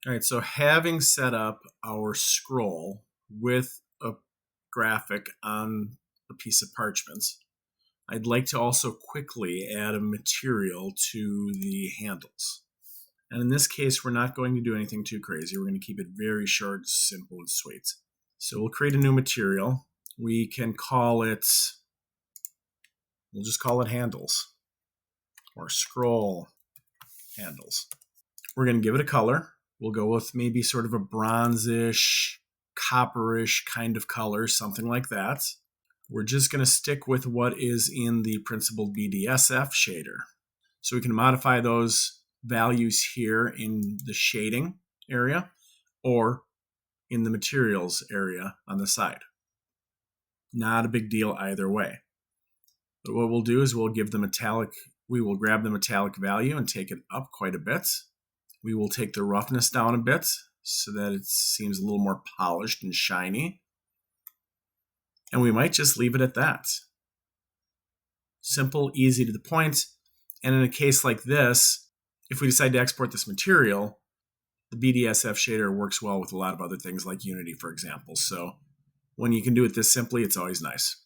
All right, so having set up our scroll with a graphic on a piece of parchment, I'd like to also quickly add a material to the handles. And in this case, we're not going to do anything too crazy. We're going to keep it very short, simple, and sweet. So we'll create a new material. We can call it, we'll just call it handles or scroll handles. We're going to give it a color. We'll go with maybe sort of a bronzish, copperish kind of color, something like that. We're just going to stick with what is in the principled BDSF shader. So we can modify those values here in the shading area or in the materials area on the side. Not a big deal either way. But what we'll do is we'll give the metallic, we will grab the metallic value and take it up quite a bit. We will take the roughness down a bit so that it seems a little more polished and shiny. And we might just leave it at that. Simple, easy to the point. And in a case like this, if we decide to export this material, the BDSF shader works well with a lot of other things like Unity, for example. So when you can do it this simply, it's always nice.